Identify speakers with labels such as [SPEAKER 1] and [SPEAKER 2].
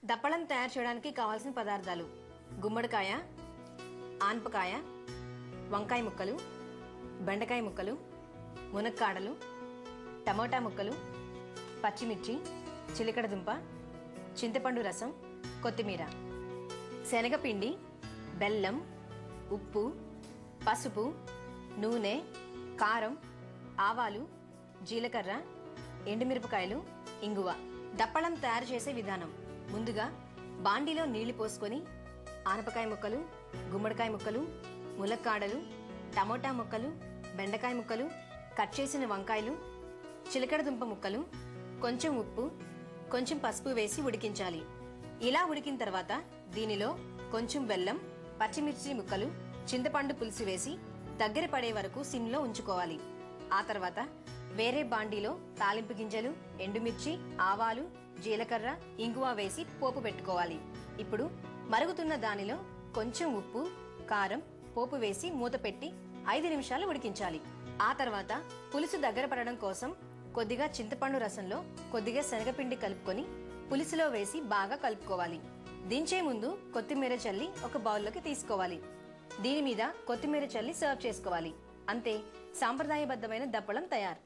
[SPEAKER 1] దప్పడం తయారు చేయడానికి కావాల్సిన పదార్థాలు: గుమ్మడికాయ, ఆనపకాయ, వంకాయ ముక్కలు, బెండకాయ ముక్కలు, మునక్కాడలు, టమోటా ముక్కలు, పచ్చిమిర్చి, చిలకడ దుంప, చింతపండు రసం, కొత్తిమీర. శనగపిండి, బెల్లం, ఉప్పు, పసుపు, నూనె, కారం, ఆవాలు, జీలకర్ర, ఎండుమిరపకాయలు, ఇంగువ. దప్పడం తయారు చేసే విధానం: ముందుగా బాండీలో నీళ్లు పోసుకొని ఆనపకాయ ముక్కలు, గుమ్మడికాయ ముక్కలు, ములక్కాడలు, టమోటా ముక్కలు, బెండకాయ ముక్కలు, కట్ చేసిన వంకాయలు, చిలకడ దుంప ముక్కలు, కొంచెం ఉప్పు, కొంచెం పసుపు వేసి ఉడికించాలి. ఇలా ఉడికిన తర్వాత దీనిలో కొంచెం బెల్లం, పచ్చిమిర్చి ముక్కలు, చింతపండు పులుసు వేసి దగ్గర పడే వరకు సిమ్లో ఉంచుకోవాలి. ఆ తర్వాత వేరే బాండీలో తాలింపు గింజలు, ఎండుమిర్చి, ఆవాలు, జీలకర్ర, ఇంగువ వేసి పోపు పెట్టుకోవాలి. ఇప్పుడు మరుగుతున్న దానిలో కొంచెం ఉప్పు, కారం, పోపు వేసి మూత పెట్టి 5 నిమిషాలు ఉడికించాలి. ఆ తర్వాత పులుసు దగ్గర పడడం కోసం కొద్దిగా చింతపండు రసంలో కొద్దిగా శనగపిండి కలుపుకొని పులుసులో వేసి బాగా కలుపుకోవాలి. దించే ముందు కొత్తిమీర చల్లి ఒక బౌల్లోకి తీసుకోవాలి. దీని మీద కొత్తిమీర చల్లి సర్వ్ చేసుకోవాలి. అంతే, సాంప్రదాయబద్ధమైన దప్పడం తయారు.